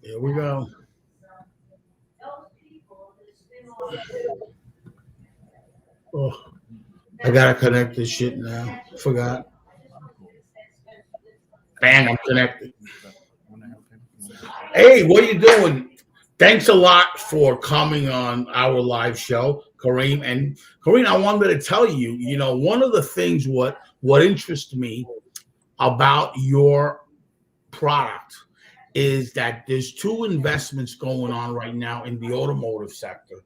Here we go. Oh, I gotta connect this shit now. Forgot. Bang, I'm connected. Want to help him? You want to help him? Hey, what are you doing? Thanks a lot for coming on our live show, Kareem. And Kareem, I wanted to tell you, one of the things what interests me about your product is that there's two investments going on right now in the automotive sector.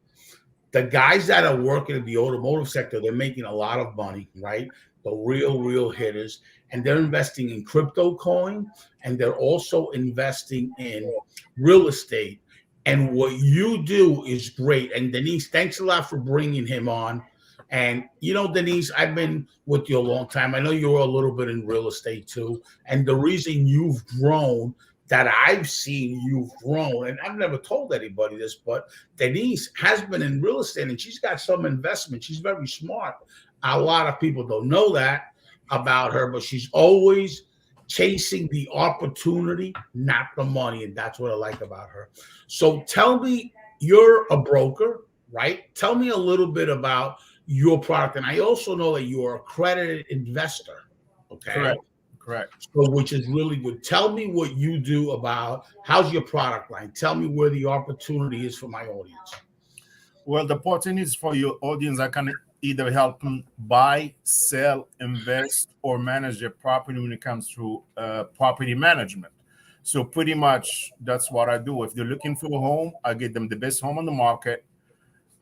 The guys that are working in the automotive sector, they're making a lot of money, right? The real hitters, and they're investing in crypto coin, and they're also investing in real estate. And what you do is great. And Denise, thanks a lot for bringing him on. And Denise, I've been with you a long time. I know you're a little bit in real estate too. And the reason you've grown, that I've seen you've grown, and I've never told anybody this, but Denise has been in real estate and she's got some investment. She's very smart. A lot of people don't know that about her, but she's always chasing the opportunity, not the money. And that's what I like about her. So tell me, you're a broker, right? Tell me a little bit about your product. And I also know that you're a accredited investor. Okay. Correct. So, which is really good. Tell me what you do about how's your product line. Tell me where the opportunity is for my audience. Well, the opportunities for your audience, I can either help them buy, sell, invest, or manage their property when it comes to property management. So pretty much that's what I do. If they're looking for a home, I get them the best home on the market.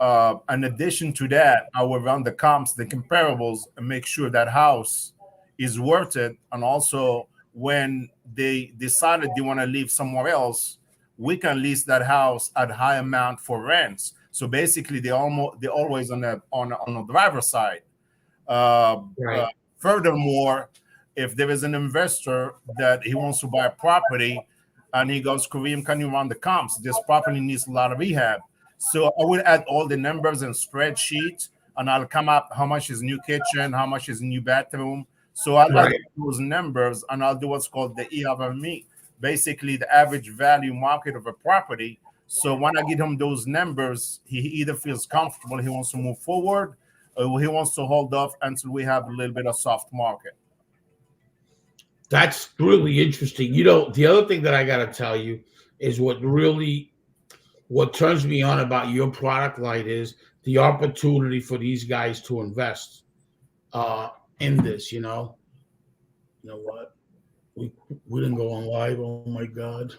In addition to that, I will run the comps, the comparables, and make sure that house is worth it. And also, when they decided they want to live somewhere else, we can lease that house at high amount for rents. So basically, they're always on the driver's side. Right. Furthermore, if there is an investor that he wants to buy a property and he goes, Kareem, can you run the comps? This property needs a lot of rehab. So I will add all the numbers and spreadsheet, and I'll come up how much is new kitchen, how much is new bathroom. So I'll add Right. those numbers, and I'll do what's called the ERME, basically the average value market of a property. So when I give him those numbers, he either feels comfortable, he wants to move forward, or he wants to hold off until we have a little bit of soft market. That's really interesting. The other thing that I got to tell you is what turns me on about your product line is the opportunity for these guys to invest in this. You know what? We didn't go on live. Oh my God.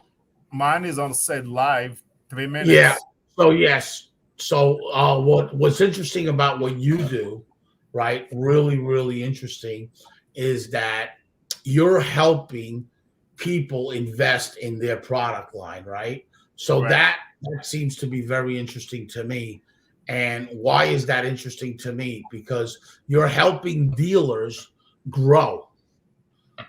Mine is on said live, Yeah. 3 minutes. So yes. So what's interesting about what you do, right? Really interesting, is that you're helping people invest in their product line, right? So Right. that seems to be very interesting to me. And why is that interesting to me? Because you're helping dealers grow,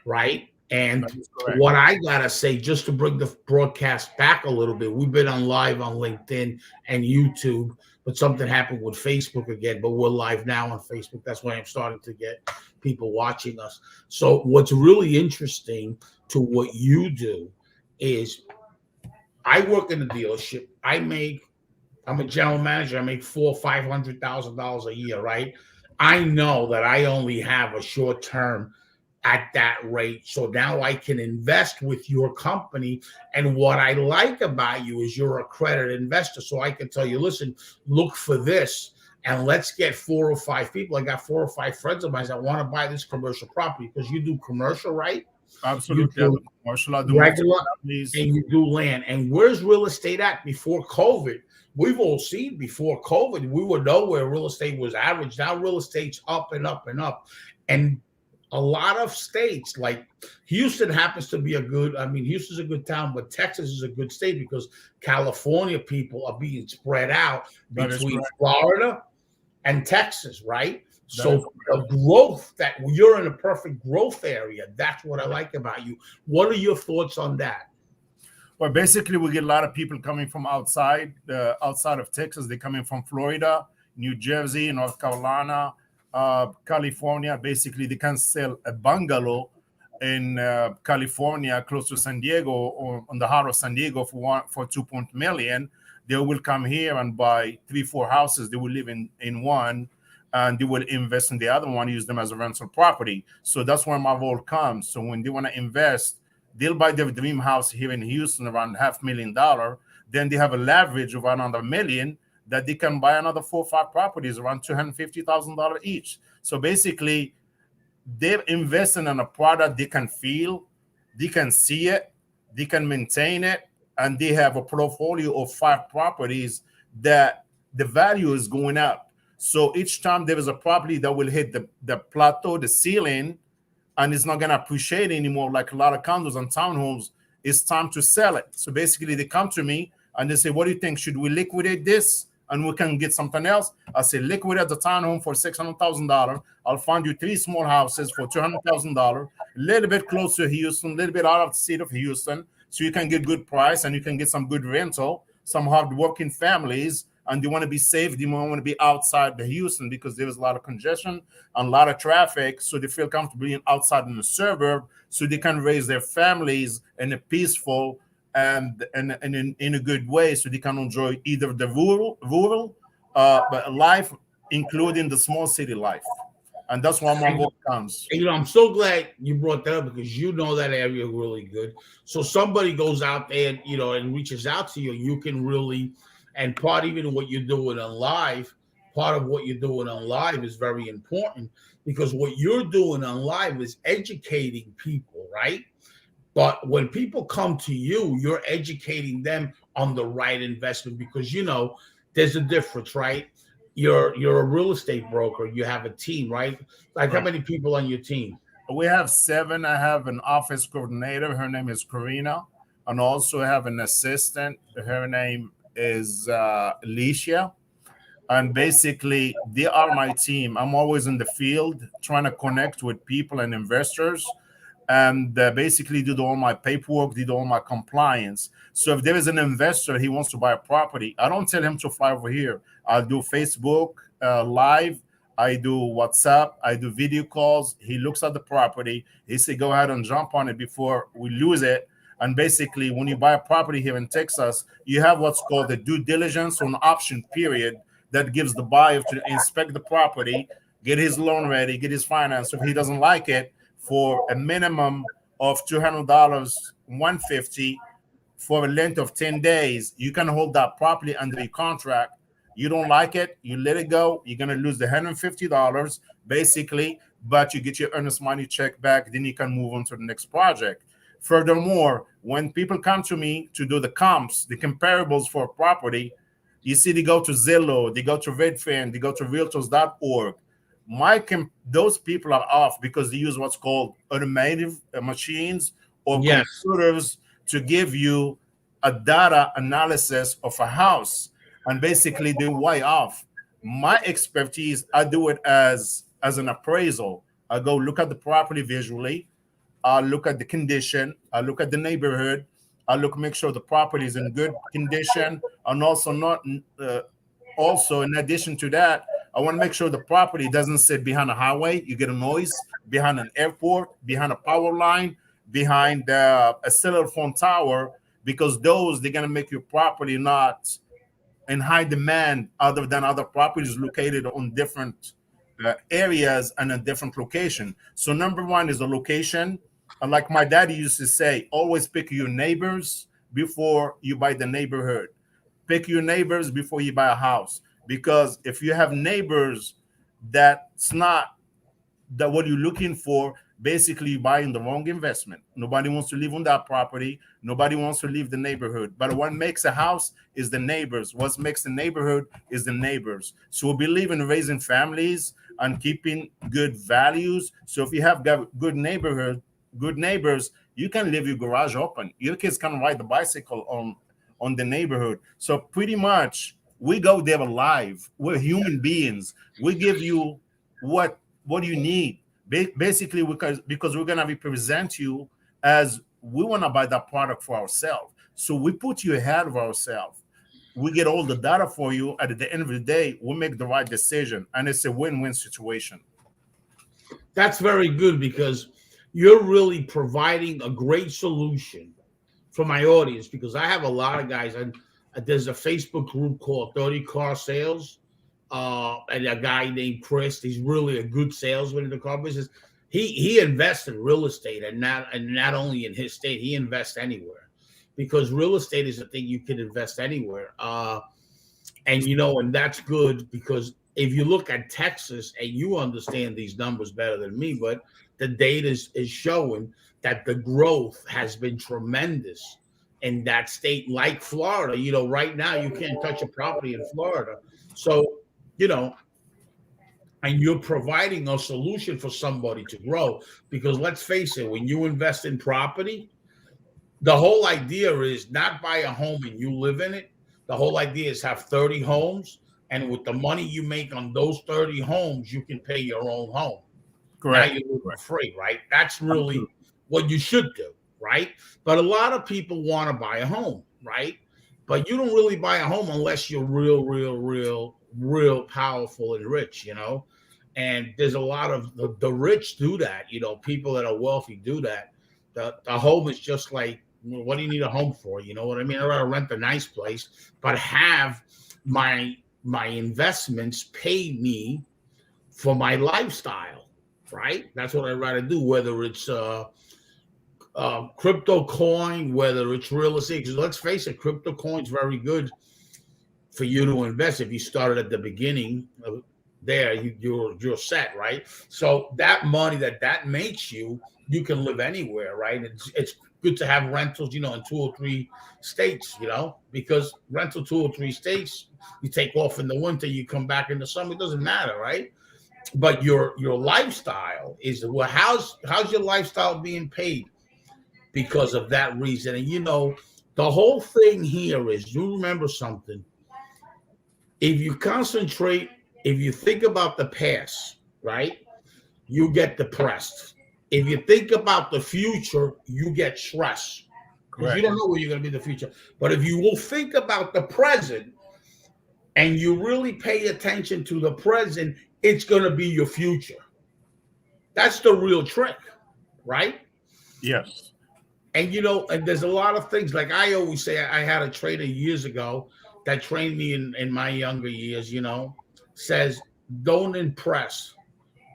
right? That And is correct. what I gotta say, just to bring the broadcast back a little bit, we've been on live on LinkedIn and YouTube, but something happened with Facebook again. But we're live now on Facebook. That's why I'm starting to get people watching us. So what's really interesting to what you do is I work in a dealership. I'm a general manager. I make $400,000-$500,000 a year, right? I know that I only have a short term at that rate. So now I can invest with your company. And what I like about you is you're a accredited investor. So I can tell you, listen, look for this and let's get 4 or 5 people. I got 4 or 5 friends of mine that want to buy this commercial property because you do commercial, right? You Absolutely. I do do commercial, I do regular multi-families. and you do land. And where's real estate at before COVID? We've all seen before COVID, we were nowhere. Real estate was average. Now real estate's up and up and up. And a lot of states like Houston happens to be Houston's a good town, but Texas is a good state because California people are being spread out That is between correct. Florida and Texas, right? That is So the growth that you're in a perfect growth area. That's what I like about you. What are your thoughts on that? Well, basically, we get a lot of people coming from outside of Texas. They're coming from Florida, New Jersey, North Carolina, California. Basically, they can sell a bungalow in California, close to San Diego, or on the heart of San Diego for 2 million. They will come here and buy 3, 4 houses. They will live in one, and they will invest in the other one, use them as a rental property. So that's where my role comes. So when they want to invest, they'll buy their dream house here in Houston around $500,000. Then they have a leverage of another million that they can buy another 4 or 5 properties around $250,000 each. So basically, they're investing in a product they can feel, they can see it, they can maintain it, and they have a portfolio of 5 properties that the value is going up. So each time there is a property that will hit the plateau, the ceiling, and it's not going to appreciate anymore like a lot of condos and townhomes, it's time to sell it. So basically, they come to me and they say, what do you think? Should we liquidate this and we can get something else? I say, liquidate the townhome for $600,000. I'll find you 3 small houses for $200,000, a little bit close to Houston, a little bit out of the city of Houston, so you can get good price and you can get some good rental, some hard-working families, and they want to be safe. They want to be outside the Houston because there's a lot of congestion and a lot of traffic, so they feel comfortable being outside in the suburb, so they can raise their families in a peaceful and in a good way, so they can enjoy either the rural life, including the small city life. And that's why my work comes. I'm so glad you brought that up because you know that area really good. So somebody goes out there, and reaches out to you, you can really, and part even what you're doing on live, part of what you're doing on live is very important because what you're doing on live is educating people, right? But when people come to you, you're educating them on the right investment because there's a difference, right? You're a real estate broker. You have a team, right? Like how many people on your team? We have 7. I have an office coordinator. Her name is Karina, and also I have an assistant. Her name is Alicia. And basically, they are my team. I'm always in the field trying to connect with people and investors, and basically did all my paperwork, did all my compliance. So if there is an investor, he wants to buy a property, I don't tell him to fly over here. I'll do Facebook live, I do WhatsApp, I do video calls. He looks at the property, he say, go ahead and jump on it before we lose it. And basically, when you buy a property here in Texas, you have what's called the due diligence or an option period that gives the buyer to inspect the property, get his loan ready, get his finance. If he doesn't like it, for a minimum of $200, $150 for a length of 10 days, you can hold that property under a contract. You don't like it, you let it go. You're going to lose the $150 basically, but you get your earnest money check back. Then you can move on to the next project. Furthermore, when people come to me to do the comps, the comparables for a property, you see they go to Zillow, they go to Redfin, they go to realtors.org. Those people are off because they use what's called automated machines or computers to give you a data analysis of a house, and basically they're way off. My expertise, I do it as an appraisal. I go look at the property visually, I look at the condition, I look at the neighborhood, I make sure the property is in good condition, and also in addition to that, I want to make sure the property doesn't sit behind a highway. You get a noise behind an airport, behind a power line, behind a cell phone tower, because they're going to make your property not in high demand other than other properties located on different areas and a different location. So number one is the location. And like my daddy used to say, always pick your neighbors before you buy the neighborhood. Pick your neighbors before you buy a house. Because if you have neighbors that's not that what you're looking for, basically you're buying the wrong investment. Nobody wants to live on that property. Nobody wants to leave the neighborhood. But what makes a house is the neighbors. What makes the neighborhood is the neighbors. So we believe in raising families and keeping good values. So if you have got good neighbors, you can leave your garage open. Your kids can ride the bicycle on the neighborhood. So pretty much we go there alive. We're human beings. We give you what you need, basically, because we're gonna represent you as we want to buy that product for ourselves. So we put you ahead of ourselves. We get all the data for you. At the end of the day, we make the right decision, and it's a win-win situation. That's very good because you're really providing a great solution for my audience, because I have a lot of guys, and there's a Facebook group called 30 Car Sales, and a guy named Chris. He's really a good salesman in the car business. He invests in real estate, and not only in his state, he invests anywhere, because real estate is a thing you can invest anywhere. And that's good, because if you look at Texas, and you understand these numbers better than me, but the data is showing that the growth has been tremendous in that state, like Florida. Right now you can't touch a property in Florida. So, you know, and you're providing a solution for somebody to grow, because let's face it, when you invest in property, the whole idea is not buy a home and you live in it. The whole idea is have 30 homes, and with the money you make on those 30 homes, you can pay your own home. Correct. Now you live free, right? That's really what you should do, right? But a lot of people want to buy a home, right? But you don't really buy a home unless you're real powerful and rich, And there's a lot of the rich do that, people that are wealthy do that. The home is just like, what do you need a home for? You know what I mean? I'd rather rent a nice place, but have my investments pay me for my lifestyle, right? That's what I'd rather do, whether it's crypto coin, whether it's real estate. Because let's face it, crypto coin's very good for you to invest. If you started at the beginning there, you're set, right? So that money that makes you can live anywhere, right? It's good to have rentals, in 2 or 3 states, because rental 2 or 3 states, you take off in the winter, you come back in the summer, it doesn't matter, right? But your lifestyle is, well, how's your lifestyle being paid because of that reason? And the whole thing here is, you remember something. If you think about the past, right, you get depressed. If you think about the future, you get stressed, because you don't know where you're going to be in the future. But if you will think about the present and you really pay attention to the present, it's going to be your future. That's the real trick, right? Yes. And and there's a lot of things, like I always say, I had a trainer years ago that trained me in my younger years, says, don't impress,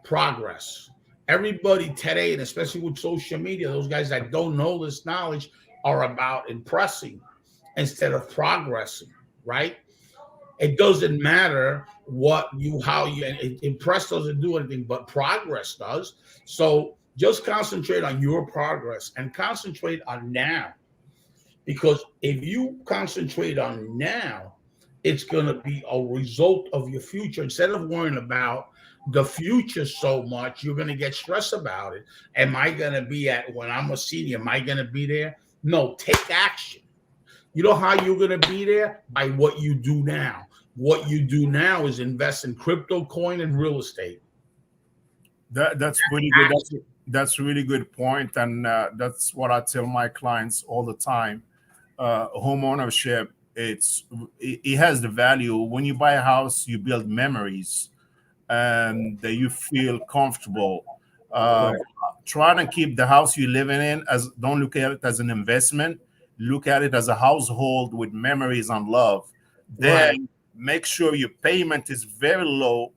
progress. Everybody today, and especially with social media, those guys that don't know this knowledge are about impressing instead of progressing, right? It doesn't matter how you impress doesn't do anything, but progress does. So just concentrate on your progress and concentrate on now. Because if you concentrate on now, it's going to be a result of your future. Instead of worrying about the future so much, you're going to get stressed about it. Am I going to be when I'm a senior, am I going to be there? No, take action. You know how you're going to be there? By what you do now. What you do now is invest in crypto coin and real estate. That's pretty good. That's a really good point, and that's what I tell my clients all the time. Home ownership, it has the value. When you buy a house, you build memories, and that you feel comfortable. Try to keep the house you're living in don't look at it as an investment. Look at it as a household with memories and love. Then make sure your payment is very low.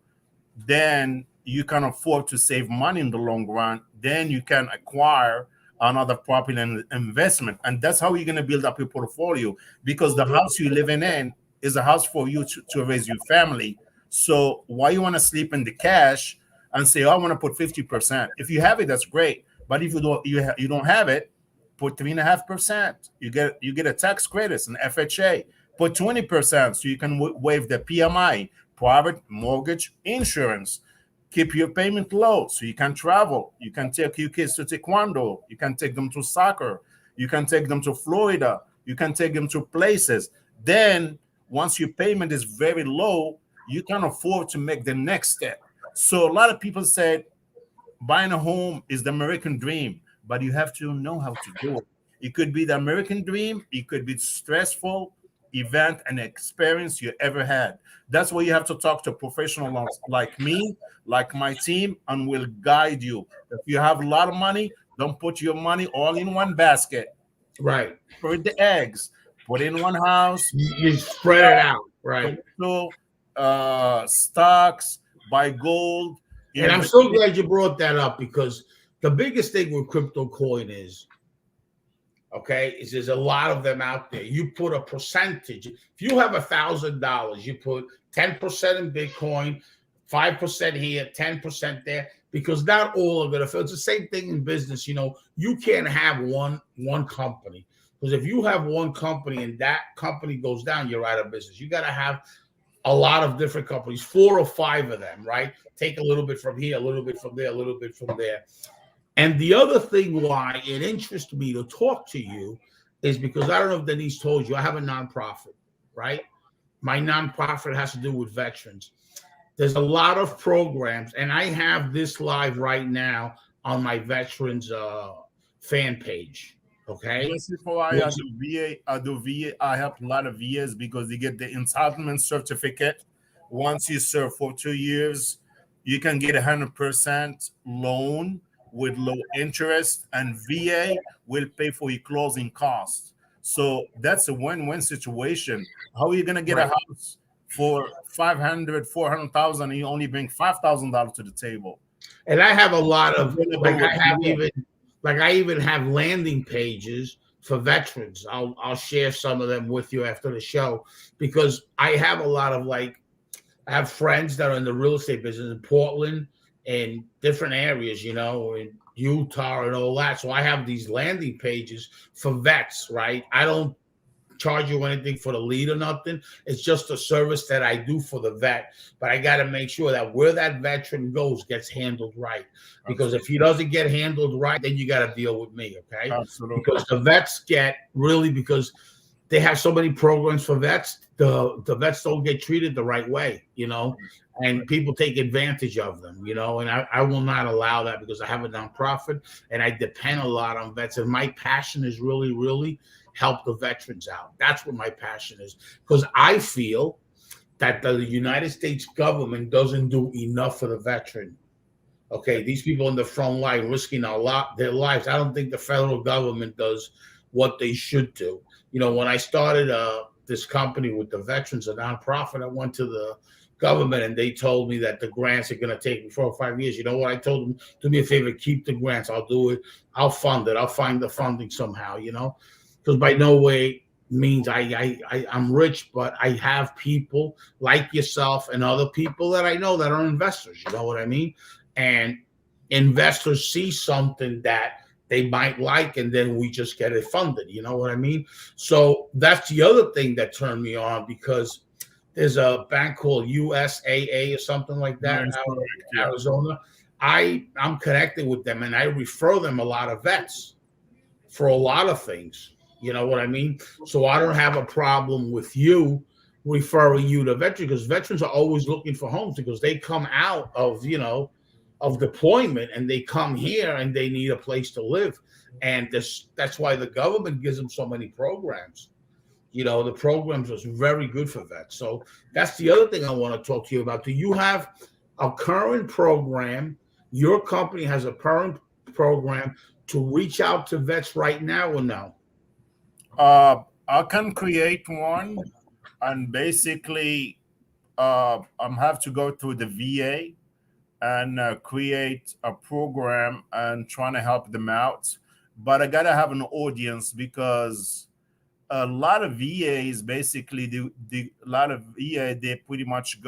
Then you can afford to save money in the long run. Then you can acquire another property and investment. And that's how you're going to build up your portfolio, because the house you're living in is a house for you to raise your family. So why you want to sleep in the cash and say, oh, I want to put 50%? If you have it, that's great. But if you don't have it, put 3.5%. You get a tax credits and FHA. Put 20% so you can waive the PMI, private mortgage insurance. Keep your payment low so you can travel. You can take your kids to taekwondo. You can take them to soccer. You can take them to Florida. You can take them to places. Then once your payment is very low, you can afford to make the next step. So a lot of people said buying a home is the American dream, but you have to know how to do it. It could be the American dream. It could be stressful event and experience you ever had. That's why you have to talk to professionals like me, like my team, and we'll guide you. If you have a lot of money, Don't put your money all in one basket. Right. Put the eggs. Put in one house. You spread it out. Right. Crypto, stocks, buy gold. And I'm so glad you brought that up, because the biggest thing with crypto coin is, okay, is there's a lot of them out there. You put a percentage. If you have $1,000, you put 10% in Bitcoin, 5% here, 10% there, because not all are gonna. It's the same thing in business. You can't have one company, because if you have one company and that company goes down, you're out of business. You got to have a lot of different companies, 4 or 5 of them, right? Take a little bit from here, a little bit from there, a little bit from there. And the other thing why it interests me to talk to you is because I don't know if Denise told you, I have a nonprofit, right? My nonprofit has to do with veterans. There's a lot of programs, and I have this live right now on my veterans fan page. Okay. Before I do VA, I help a lot of VAs because they get the entitlement certificate. Once you serve for 2 years, you can get 100% loan with low interest, and VA will pay for your closing costs. So that's a win-win situation. How are you going to get a house for 500, 400,000 and you only bring $5,000 to the table? And I have a lot of, I even have landing pages for veterans. I'll share some of them with you after the show, because I have a lot of I have friends that are in the real estate business in Portland and different areas, in Utah and all that. So I have these landing pages for vets, right? I don't charge you anything for the lead or nothing. It's just a service that I do for the vet, but I got to make sure that where that veteran goes gets handled right. Because if he doesn't get handled right, then you got to deal with me, okay? Absolutely. Because the vets because they have so many programs for vets, the vets don't get treated the right way, and people take advantage of them, and I will not allow that, because I have a nonprofit and I depend a lot on vets, and my passion is really, really help the veterans out. That's what my passion is, because I feel that the United States government doesn't do enough for the veteran. Okay, these people in the front line risking their lives. I don't think the federal government does what they should do. When I started this company with the veterans, a nonprofit, I went to the government and they told me that the grants are going to take me 4 or 5 years. You know what? I told them, do me a favor, keep the grants. I'll do it. I'll fund it. I'll find the funding somehow, because by no way means I'm rich, but I have people like yourself and other people that I know that are investors. You know what I mean? And investors see something that they might like, and then we just get it funded. You know what I mean? So that's the other thing that turned me on, because there's a bank called USAA or something like that out in Arizona. I'm connected with them, and I refer them a lot of vets for a lot of things. You know what I mean? So I don't have a problem with you referring you to veterans, because veterans are always looking for homes, because they come out of, of deployment and they come here and they need a place to live. And that's why the government gives them so many programs. The programs are very good for vets. So that's the other thing I want to talk to you about. Do you have a current program? Your company has a current program to reach out to vets right now, or no? I can create one, and basically have to go through the VA and create a program and trying to help them out. But I gotta have an audience, because a lot of VAs basically they pretty much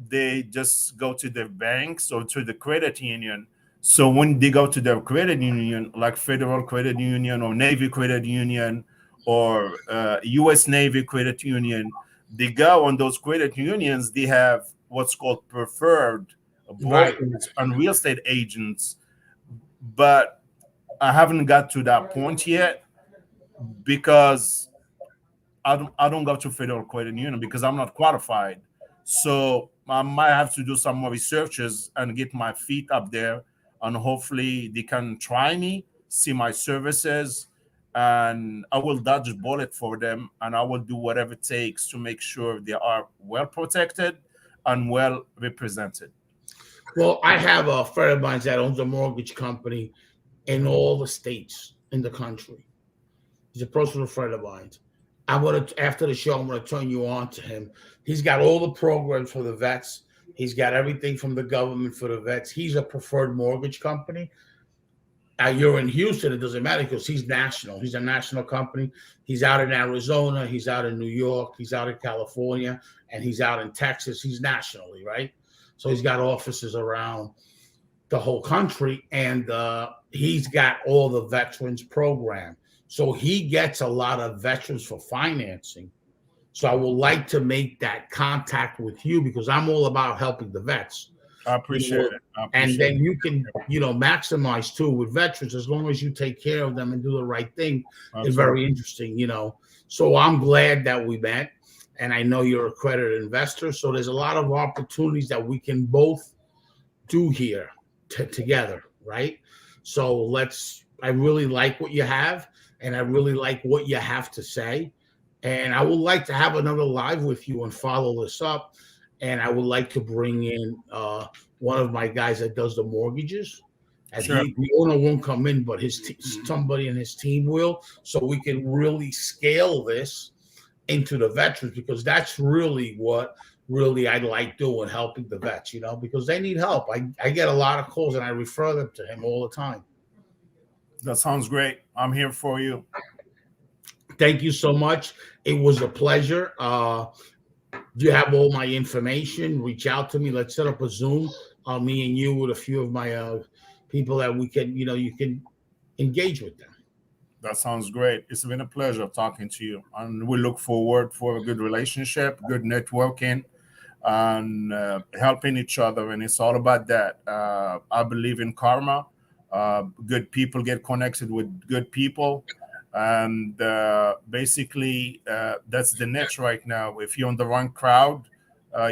they just go to the banks or to the credit union. So when they go to their credit union, like Federal Credit Union or Navy Credit Union or U.S. Navy Credit Union, they go on those credit unions. They have what's called preferred brokers and real estate agents. But I haven't got to that point yet, because I don't go to Federal Credit Union because I'm not qualified. So I might have to do some more researches and get my feet up there, and hopefully they can try me, see my services, and I will dodge a bullet for them, and I will do whatever it takes to make sure they are well protected and well represented. Well, I have a friend of mine that owns a mortgage company, in all the states in the country. He's a personal friend of mine. I'm gonna after the show, I'm gonna turn you on to him. He's got all the programs for the vets. He's got everything from the government for the vets. He's a preferred mortgage company. You're in Houston, it doesn't matter because he's national. He's a national company. He's out in Arizona. He's out in New York. He's out in California, and he's out in Texas. He's nationally, right? So he's got offices around the whole country, and he's got all the veterans program. So he gets a lot of veterans for financing. So I would like to make that contact with you because I'm all about helping the vets. I appreciate it. And then you can, maximize too with veterans as long as you take care of them and do the right thing. Absolutely. It's very interesting. So I'm glad that we met, and I know you're a accredited investor. So there's a lot of opportunities that we can both do here together, right? So I really like what you have, and I really like what you have to say. And I would like to have another live with you and follow this up. And I would like to bring in one of my guys that does the mortgages. And sure. The owner won't come in, but somebody in his team will, so we can really scale this into the veterans, because that's really what I like doing, helping the vets, because they need help. I get a lot of calls and I refer them to him all the time. That sounds great. I'm here for you. Thank you so much. It was a pleasure. You have all my information. Reach out to me. Let's set up a Zoom, me and you, with a few of my people that we can, you can engage with them. That sounds great. It's been a pleasure talking to you. And we look forward for a good relationship, good networking, and helping each other. And it's all about that. I believe in karma. Good people get connected with good people. And basically, that's the niche right now. If you're in the wrong crowd,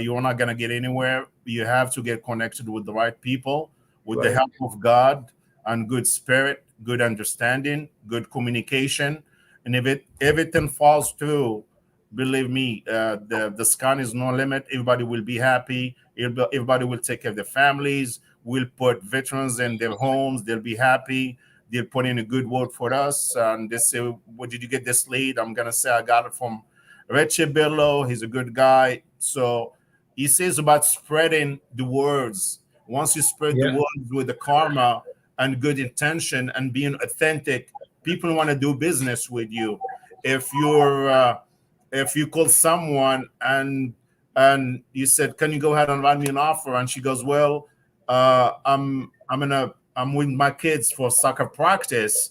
you're not going to get anywhere. You have to get connected with the right people, with the help of God and good spirit, good understanding, good communication. And if everything falls through, believe me, the sky is no limit. Everybody will be happy. Everybody will take care of their families. We'll put veterans in their homes. They'll be happy. They'll put in a good word for us. And they say, where did you get this lead? I'm going to say I got it from Richie Bello. He's a good guy. So he says about spreading the words. Once you spread the words with the karma and good intention and being authentic, people want to do business with you. If you call someone and you said, can you go ahead and write me an offer? And she goes, well, I'm with my kids for soccer practice.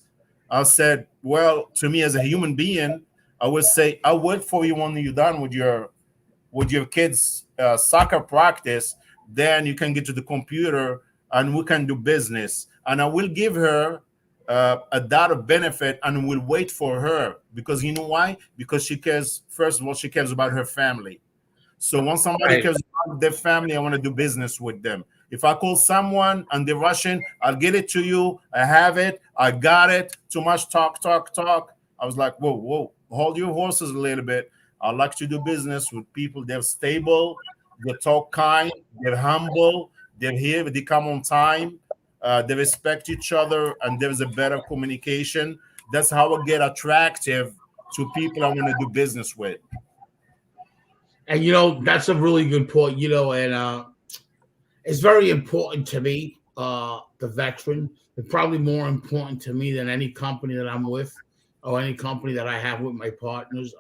I said, well, to me as a human being, I would say, I'll wait for you when you're done with your kids' soccer practice. Then you can get to the computer and we can do business. And I will give her a dot of benefit and will wait for her, because you know why? Because she cares. First of all, she cares about her family. So when somebody cares about their family, I want to do business with them. If I call someone and they're rushing, I'll get it to you. I have it. I got it. Too much talk. I was like, whoa, hold your horses a little bit. I like to do business with people. They're stable. They talk kind. They're humble. They're here. They come on time. They respect each other, and there's a better communication. That's how I get attractive to people I want to do business with. And that's a really good point. And it's very important to me, the veteran. It's probably more important to me than any company that I'm with or any company that I have with my partners.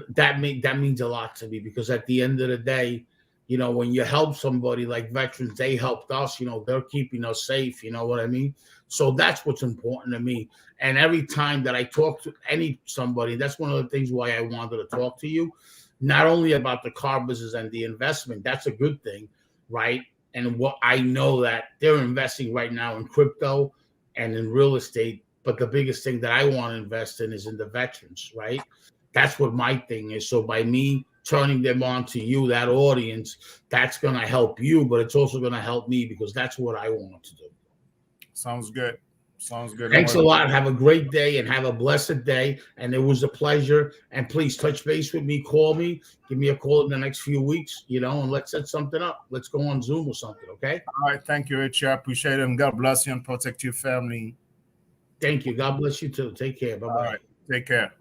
That means a lot to me, because at the end of the day, when you help somebody like veterans, they helped us, they're keeping us safe. You know what I mean? So that's what's important to me. And every time that I talk to somebody, that's one of the things why I wanted to talk to you, not only about the car business and the investment. That's a good thing, right? And what I know that they're investing right now in crypto and in real estate. But the biggest thing that I want to invest in is in the veterans, right? That's what my thing is. So by me turning them on to you, that audience, that's going to help you, but it's also going to help me, because that's what I want to do. Sounds good. Sounds good. Thanks a lot. Have a great day and have a blessed day. And it was a pleasure. And please touch base with me. Call me. Give me a call in the next few weeks, and let's set something up. Let's go on Zoom or something, okay? All right. Thank you, Richie. I appreciate it. And God bless you and protect your family. Thank you. God bless you too. Take care. Bye-bye. All right. Take care.